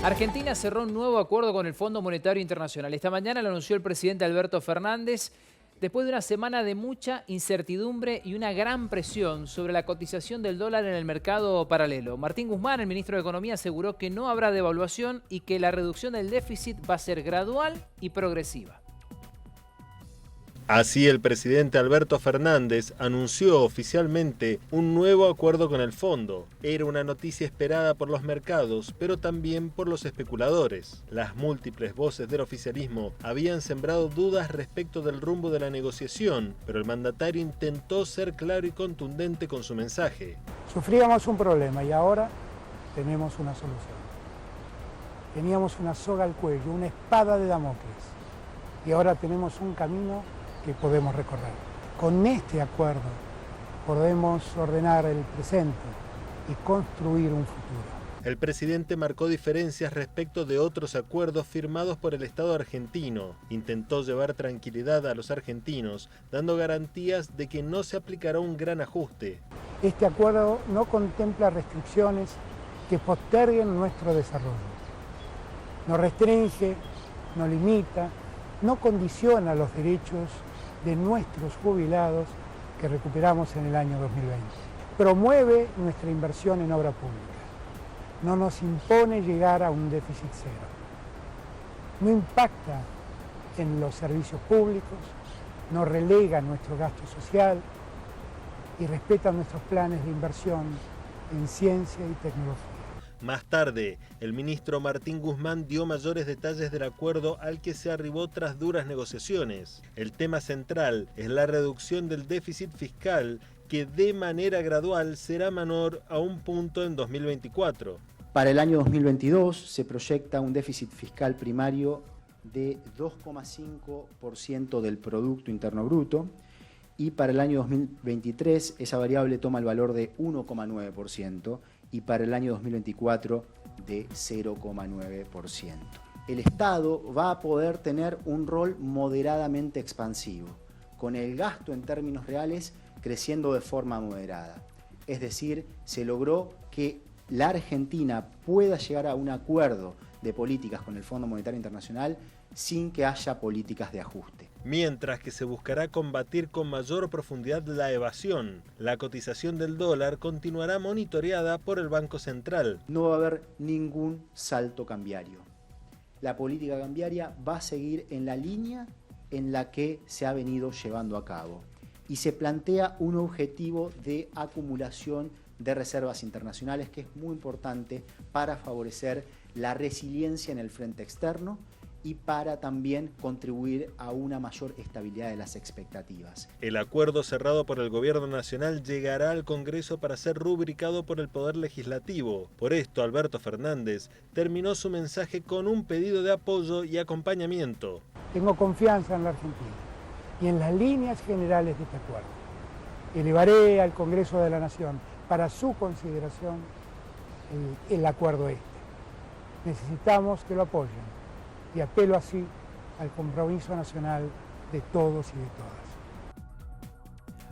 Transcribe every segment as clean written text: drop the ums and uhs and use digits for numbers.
Argentina cerró un nuevo acuerdo con el Fondo Monetario Internacional. Esta mañana lo anunció el presidente Alberto Fernández después de una semana de mucha incertidumbre y una gran presión sobre la cotización del dólar en el mercado paralelo. Martín Guzmán, el ministro de Economía, aseguró que no habrá devaluación y que la reducción del déficit va a ser gradual y progresiva. Así, el presidente Alberto Fernández anunció oficialmente un nuevo acuerdo con el fondo. Era una noticia esperada por los mercados, pero también por los especuladores. Las múltiples voces del oficialismo habían sembrado dudas respecto del rumbo de la negociación, pero el mandatario intentó ser claro y contundente con su mensaje. Sufríamos un problema y ahora tenemos una solución. Teníamos una soga al cuello, una espada de Damocles, y ahora tenemos un camino que podemos recorrer. Con este acuerdo podemos ordenar el presente y construir un futuro. El presidente marcó diferencias respecto de otros acuerdos firmados por el Estado argentino. Intentó llevar tranquilidad a los argentinos, dando garantías de que no se aplicará un gran ajuste. Este acuerdo no contempla restricciones que posterguen nuestro desarrollo. No restringe, no limita, no condiciona los derechos de nuestros jubilados que recuperamos en el año 2020. Promueve nuestra inversión en obra pública. No nos impone llegar a un déficit cero. No impacta en los servicios públicos, no relega nuestro gasto social y respeta nuestros planes de inversión en ciencia y tecnología. Más tarde, el ministro Martín Guzmán dio mayores detalles del acuerdo al que se arribó tras duras negociaciones. El tema central es la reducción del déficit fiscal, que de manera gradual será menor a un punto en 2024. Para el año 2022 se proyecta un déficit fiscal primario de 2,5% del Producto Interno Bruto y para el año 2023 esa variable toma el valor de 1,9%. Y para el año 2024 de 0,9%. El Estado va a poder tener un rol moderadamente expansivo, con el gasto en términos reales creciendo de forma moderada. Es decir, se logró que la Argentina pueda llegar a un acuerdo de políticas con el Fondo Monetario Internacional sin que haya políticas de ajuste. Mientras que se buscará combatir con mayor profundidad la evasión, la cotización del dólar continuará monitoreada por el Banco Central. No va a haber ningún salto cambiario. La política cambiaria va a seguir en la línea en la que se ha venido llevando a cabo y se plantea un objetivo de acumulación de reservas internacionales que es muy importante para favorecer la resiliencia en el frente externo y para también contribuir a una mayor estabilidad de las expectativas. El acuerdo cerrado por el Gobierno Nacional llegará al Congreso para ser rubricado por el Poder Legislativo. Por esto, Alberto Fernández terminó su mensaje con un pedido de apoyo y acompañamiento. Tengo confianza en la Argentina y en las líneas generales de este acuerdo. Elevaré al Congreso de la Nación para su consideración el acuerdo este. Necesitamos que lo apoyen. Y apelo así al compromiso nacional de todos y de todas.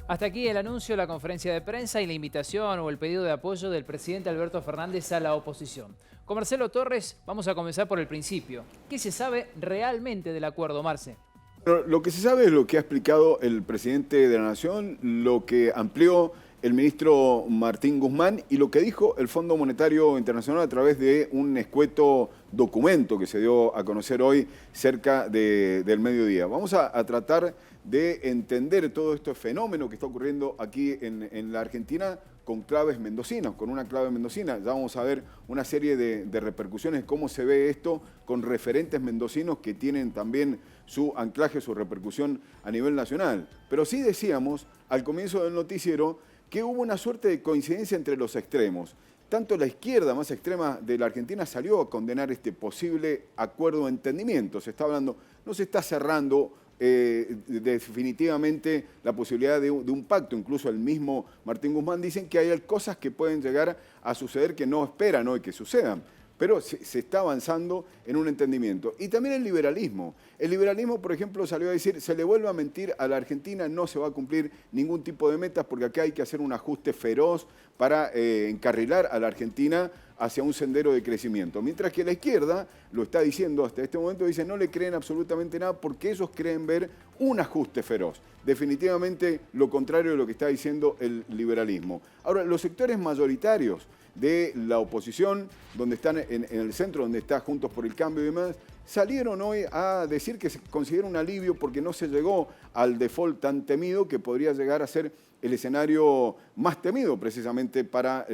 Hasta aquí el anuncio, la conferencia de prensa y la invitación o el pedido de apoyo del presidente Alberto Fernández a la oposición. Con Marcelo Torres vamos a comenzar por el principio. ¿Qué se sabe realmente del acuerdo, Marce? Lo que se sabe es lo que ha explicado el presidente de la Nación, lo que amplió el ministro Martín Guzmán y lo que dijo el Fondo Monetario Internacional a través de un escueto documento que se dio a conocer hoy cerca del mediodía. Vamos a tratar de entender todo este fenómeno que está ocurriendo aquí en la Argentina con claves mendocinas, con una clave mendocina. Ya vamos a ver una serie de repercusiones, cómo se ve esto con referentes mendocinos que tienen también su anclaje, su repercusión a nivel nacional. Pero sí decíamos al comienzo del noticiero que hubo una suerte de coincidencia entre los extremos. Tanto la izquierda más extrema de la Argentina salió a condenar este posible acuerdo de entendimiento. Se está hablando, no se está cerrando definitivamente la posibilidad de un pacto. Incluso el mismo Martín Guzmán dicen que hay cosas que pueden llegar a suceder que no esperan hoy que sucedan. Pero se está avanzando en un entendimiento. Y también el liberalismo. El liberalismo, por ejemplo, salió a decir, se le vuelve a mentir a la Argentina, no se va a cumplir ningún tipo de metas porque acá hay que hacer un ajuste feroz para encarrilar a la Argentina hacia un sendero de crecimiento. Mientras que la izquierda, lo está diciendo hasta este momento, dice no le creen absolutamente nada porque ellos creen ver un ajuste feroz. Definitivamente lo contrario de lo que está diciendo el liberalismo. Ahora, los sectores mayoritarios de la oposición, donde están en el centro, donde está Juntos por el Cambio y demás, salieron hoy a decir que se considera un alivio porque no se llegó al default tan temido que podría llegar a ser el escenario más temido precisamente para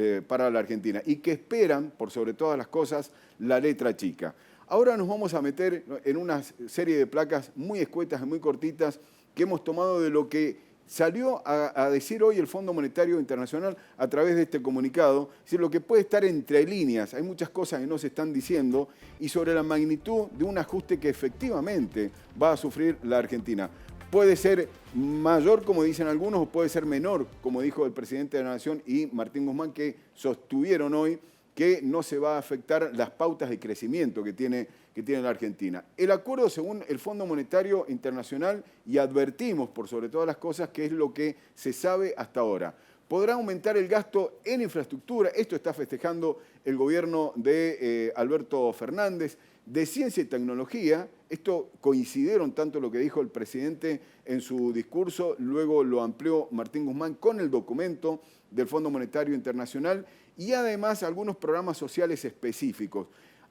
la Argentina y que esperan, por sobre todas las cosas, la letra chica. Ahora nos vamos a meter en una serie de placas muy escuetas y muy cortitas que hemos tomado de lo que salió a decir hoy el Fondo Monetario Internacional a través de este comunicado, es decir, lo que puede estar entre líneas, hay muchas cosas que no se están diciendo, y sobre la magnitud de un ajuste que efectivamente va a sufrir la Argentina. Puede ser mayor, como dicen algunos, o puede ser menor, como dijo el presidente de la Nación y Martín Guzmán, que sostuvieron hoy que no se va a afectar las pautas de crecimiento que tiene la Argentina. El acuerdo, según el Fondo Monetario Internacional, y advertimos por sobre todas las cosas que es lo que se sabe hasta ahora, podrá aumentar el gasto en infraestructura, esto está festejando el gobierno de Alberto Fernández, de ciencia y tecnología, esto coincidieron tanto lo que dijo el presidente en su discurso, luego lo amplió Martín Guzmán con el documento del Fondo Monetario Internacional y además algunos programas sociales específicos.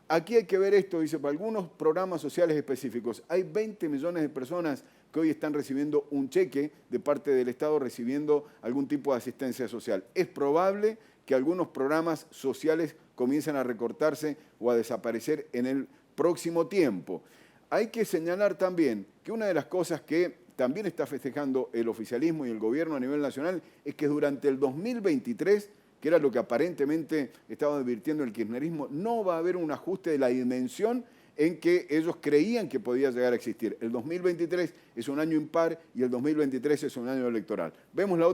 Aquí hay que ver esto, dice, para algunos programas sociales específicos. Hay 20 millones de personas que hoy están recibiendo un cheque de parte del Estado, recibiendo algún tipo de asistencia social. Es probable que algunos programas sociales comiencen a recortarse o a desaparecer en el próximo tiempo. Hay que señalar también que una de las cosas que también está festejando el oficialismo y el gobierno a nivel nacional es que durante el 2023, que era lo que aparentemente estaba advirtiendo el kirchnerismo, no va a haber un ajuste de la dimensión en que ellos creían que podía llegar a existir. El 2023 es un año impar y el 2023 es un año electoral. Vemos la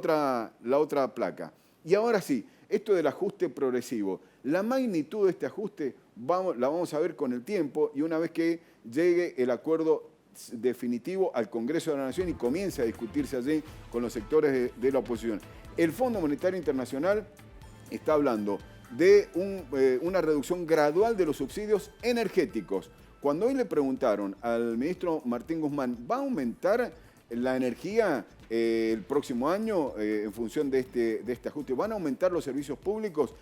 otra placa. Y ahora sí, esto del ajuste progresivo. La magnitud de este ajuste la vamos a ver con el tiempo y una vez que llegue el acuerdo definitivo al Congreso de la Nación y comience a discutirse allí con los sectores de la oposición. El Fondo Monetario Internacional está hablando de una reducción gradual de los subsidios energéticos. Cuando hoy le preguntaron al ministro Martín Guzmán, ¿va a aumentar la energía el próximo año en función de este ajuste? ¿Van a aumentar los servicios públicos?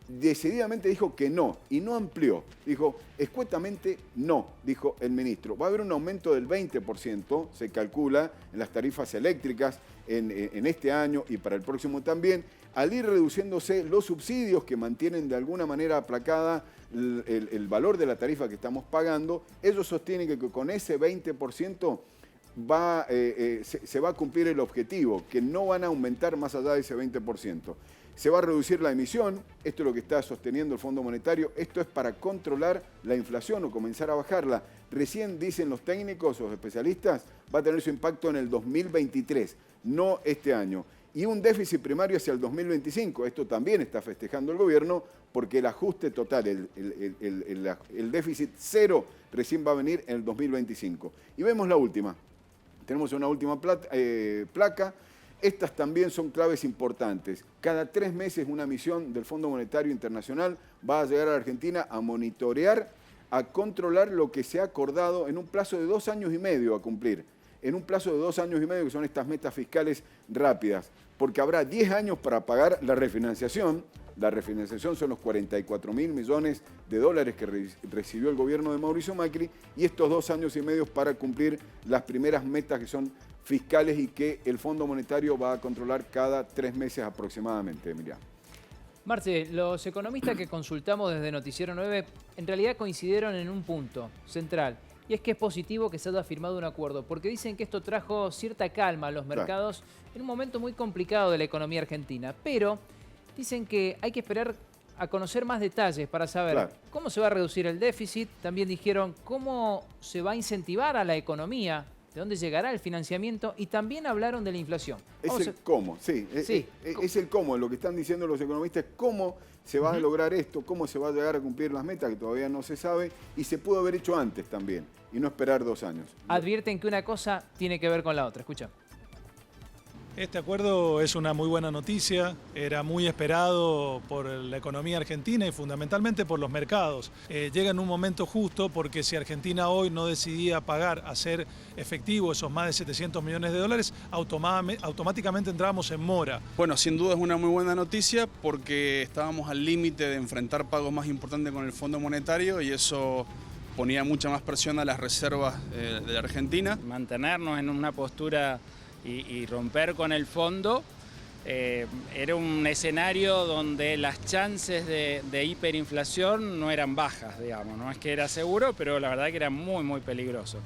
Decididamente dijo que no, y no amplió. Dijo, escuetamente no, dijo el ministro. Va a haber un aumento del 20%, se calcula, en las tarifas eléctricas en este año y para el próximo también, al ir reduciéndose los subsidios que mantienen de alguna manera aplacada el valor de la tarifa que estamos pagando. Ellos sostienen que con ese 20% se va a cumplir el objetivo, que no van a aumentar más allá de ese 20%. Se va a reducir la emisión, esto es lo que está sosteniendo el Fondo Monetario, esto es para controlar la inflación o comenzar a bajarla. Recién dicen los técnicos o los especialistas, va a tener su impacto en el 2023, no este año. Y un déficit primario hacia el 2025, esto también está festejando el gobierno, porque el ajuste total, el déficit cero, recién va a venir en el 2025. Y vemos la última, tenemos una última placa. Estas también son claves importantes. Cada 3 meses una misión del Fondo Monetario Internacional va a llegar a la Argentina a monitorear, a controlar lo que se ha acordado en un plazo de 2 años y medio a cumplir. En un plazo de 2 años y medio, que son estas metas fiscales rápidas. Porque habrá 10 años para pagar la refinanciación. La refinanciación son los 44.000 millones de dólares que recibió el gobierno de Mauricio Macri. Y estos 2 años y medio para cumplir las primeras metas que son fiscales y que el Fondo Monetario va a controlar cada 3 meses aproximadamente, Emiliano. Marce, los economistas que consultamos desde Noticiero 9 en realidad coincidieron en un punto central, y es que es positivo que se haya firmado un acuerdo, porque dicen que esto trajo cierta calma a los mercados en un momento muy complicado de la economía argentina, pero dicen que hay que esperar a conocer más detalles para saber cómo se va a reducir el déficit. También dijeron cómo se va a incentivar a la economía, de dónde llegará el financiamiento, y también hablaron de la inflación. Es el cómo, sí. Es el cómo, lo que están diciendo los economistas, cómo se va a lograr esto, cómo se va a llegar a cumplir las metas, que todavía no se sabe, y se pudo haber hecho antes también, y no esperar 2 años. Advierten que una cosa tiene que ver con la otra. Escucha. Este acuerdo es una muy buena noticia, era muy esperado por la economía argentina y fundamentalmente por los mercados. Llega en un momento justo porque si Argentina hoy no decidía pagar, hacer efectivo esos más de 700 millones de dólares, automáticamente entrábamos en mora. Bueno, sin duda es una muy buena noticia porque estábamos al límite de enfrentar pagos más importantes con el Fondo Monetario y eso ponía mucha más presión a las reservas de la Argentina. Mantenernos en una postura y romper con el fondo, era un escenario donde las chances de hiperinflación no eran bajas, digamos, no es que era seguro, pero la verdad que era muy peligroso.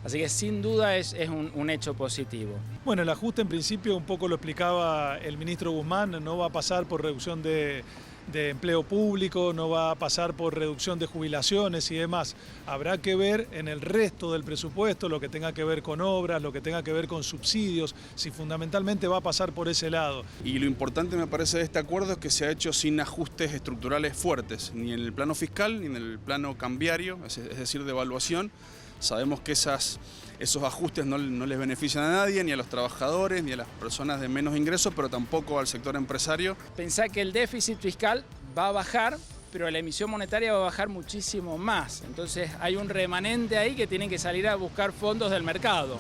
Así que sin duda es un hecho positivo. Bueno, el ajuste en principio, un poco lo explicaba el ministro Guzmán, no va a pasar por reducción de empleo público, no va a pasar por reducción de jubilaciones y demás. Habrá que ver en el resto del presupuesto lo que tenga que ver con obras, lo que tenga que ver con subsidios, si fundamentalmente va a pasar por ese lado. Y lo importante me parece de este acuerdo es que se ha hecho sin ajustes estructurales fuertes, ni en el plano fiscal ni en el plano cambiario, es decir, de evaluación. Sabemos que esos ajustes no les benefician a nadie, ni a los trabajadores, ni a las personas de menos ingresos, pero tampoco al sector empresario. Pensá que el déficit fiscal va a bajar, pero la emisión monetaria va a bajar muchísimo más. Entonces hay un remanente ahí que tienen que salir a buscar fondos del mercado.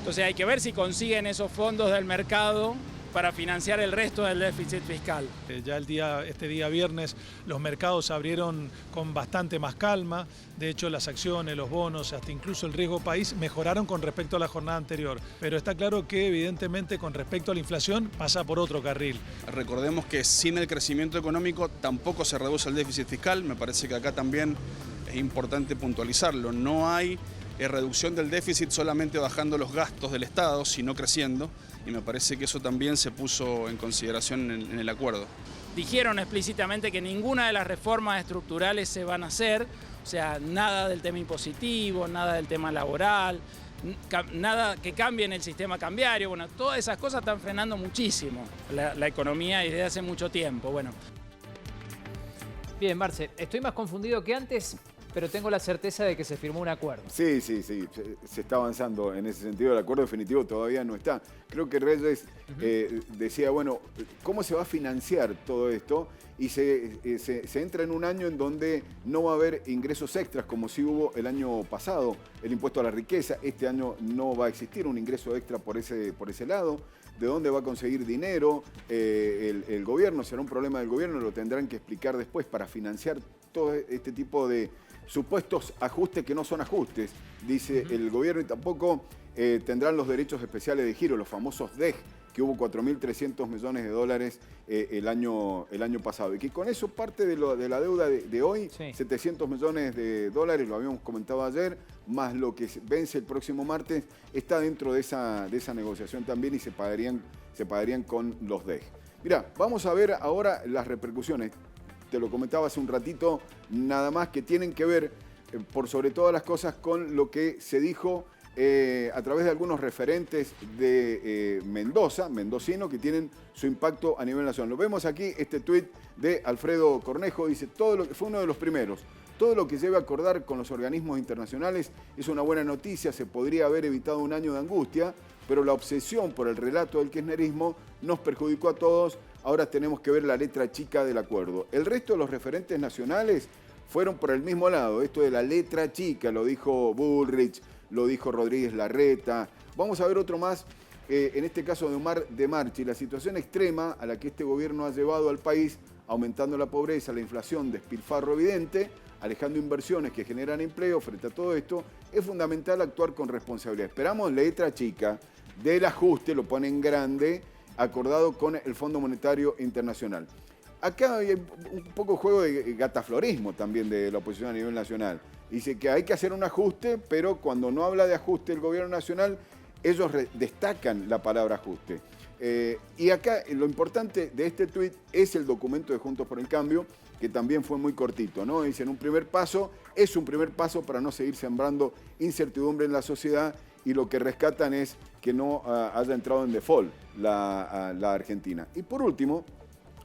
Entonces hay que ver si consiguen esos fondos del mercado para financiar el resto del déficit fiscal. Ya este día viernes los mercados abrieron con bastante más calma, de hecho las acciones, los bonos, hasta incluso el riesgo país mejoraron con respecto a la jornada anterior, pero está claro que evidentemente con respecto a la inflación pasa por otro carril. Recordemos que sin el crecimiento económico tampoco se reduce el déficit fiscal, me parece que acá también es importante puntualizarlo, no hay reducción del déficit solamente bajando los gastos del Estado, sino creciendo, y me parece que eso también se puso en consideración en el acuerdo. Dijeron explícitamente que ninguna de las reformas estructurales se van a hacer, o sea, nada del tema impositivo, nada del tema laboral, nada que cambie en el sistema cambiario. Bueno, todas esas cosas están frenando muchísimo la economía y desde hace mucho tiempo. Bueno. Bien, Marce, estoy más confundido que antes, pero tengo la certeza de que se firmó un acuerdo. Sí, se está avanzando en ese sentido. El acuerdo definitivo todavía no está. Creo que Reyes decía, bueno, ¿cómo se va a financiar todo esto? Y se entra en un año en donde no va a haber ingresos extras como sí hubo el año pasado, el impuesto a la riqueza. Este año no va a existir un ingreso extra por ese lado. ¿De dónde va a conseguir dinero el gobierno? Será un problema del gobierno, lo tendrán que explicar después para financiar todo este tipo de supuestos ajustes que no son ajustes, dice el gobierno, y tampoco tendrán los derechos especiales de giro, los famosos DEG, que hubo 4.300 millones de dólares el año pasado. Y que con eso parte de la deuda de hoy, sí. 700 millones de dólares, lo habíamos comentado ayer, más lo que vence el próximo martes, está dentro de esa negociación también y se pagarían con los DEG. Mirá, vamos a ver ahora las repercusiones. Te lo comentaba hace un ratito, nada más que tienen que ver, por sobre todas las cosas, con lo que se dijo a través de algunos referentes de mendocino, que tienen su impacto a nivel nacional. Lo vemos aquí, este tuit de Alfredo Cornejo, dice, fue uno de los primeros. Todo lo que lleve a acordar con los organismos internacionales es una buena noticia, se podría haber evitado un año de angustia, pero la obsesión por el relato del kirchnerismo nos perjudicó a todos. Ahora tenemos que ver la letra chica del acuerdo. El resto de los referentes nacionales fueron por el mismo lado. Esto de la letra chica, lo dijo Bullrich, lo dijo Rodríguez Larreta. Vamos a ver otro más, en este caso de Omar de Marchi. La situación extrema a la que este gobierno ha llevado al país, aumentando la pobreza, la inflación, despilfarro evidente, alejando inversiones que generan empleo. Frente a todo esto, es fundamental actuar con responsabilidad. Esperamos letra chica del ajuste, lo pone en grande, acordado con el Fondo Monetario Internacional. Acá hay un poco juego de gataflorismo también de la oposición a nivel nacional. Dice que hay que hacer un ajuste, pero cuando no habla de ajuste el gobierno nacional, ellos destacan la palabra ajuste. Y acá lo importante de este tuit es el documento de Juntos por el Cambio, que también fue muy cortito, ¿no? Dice, es un primer paso para no seguir sembrando incertidumbre en la sociedad, y lo que rescatan es que no haya entrado en default la Argentina. Y por último,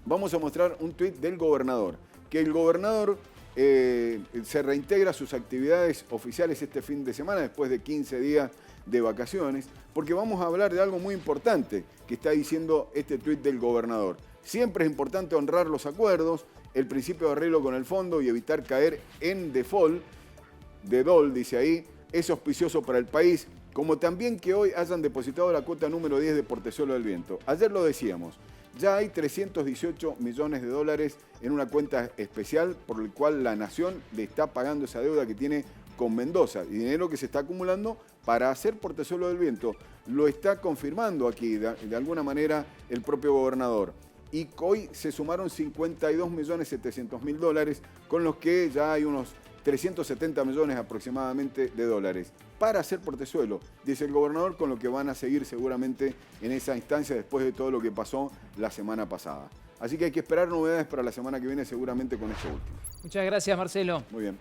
vamos a mostrar un tuit del gobernador, que el gobernador se reintegra sus actividades oficiales este fin de semana después de 15 días de vacaciones, porque vamos a hablar de algo muy importante que está diciendo este tuit del gobernador. Siempre es importante honrar los acuerdos, el principio de arreglo con el fondo y evitar caer en default, dice ahí, es auspicioso para el país, como también que hoy hayan depositado la cuota número 10 de Portezuelo del Viento. Ayer lo decíamos, ya hay 318 millones de dólares en una cuenta especial por el cual la Nación le está pagando esa deuda que tiene con Mendoza, y dinero que se está acumulando para hacer Portezuelo del Viento. Lo está confirmando aquí, de alguna manera, el propio gobernador. Y hoy se sumaron 52.700.000 dólares, con los que ya hay unos 370 millones aproximadamente de dólares para hacer Portezuelo, dice el gobernador, con lo que van a seguir seguramente en esa instancia después de todo lo que pasó la semana pasada. Así que hay que esperar novedades para la semana que viene seguramente con esto último. Muchas gracias, Marcelo. Muy bien.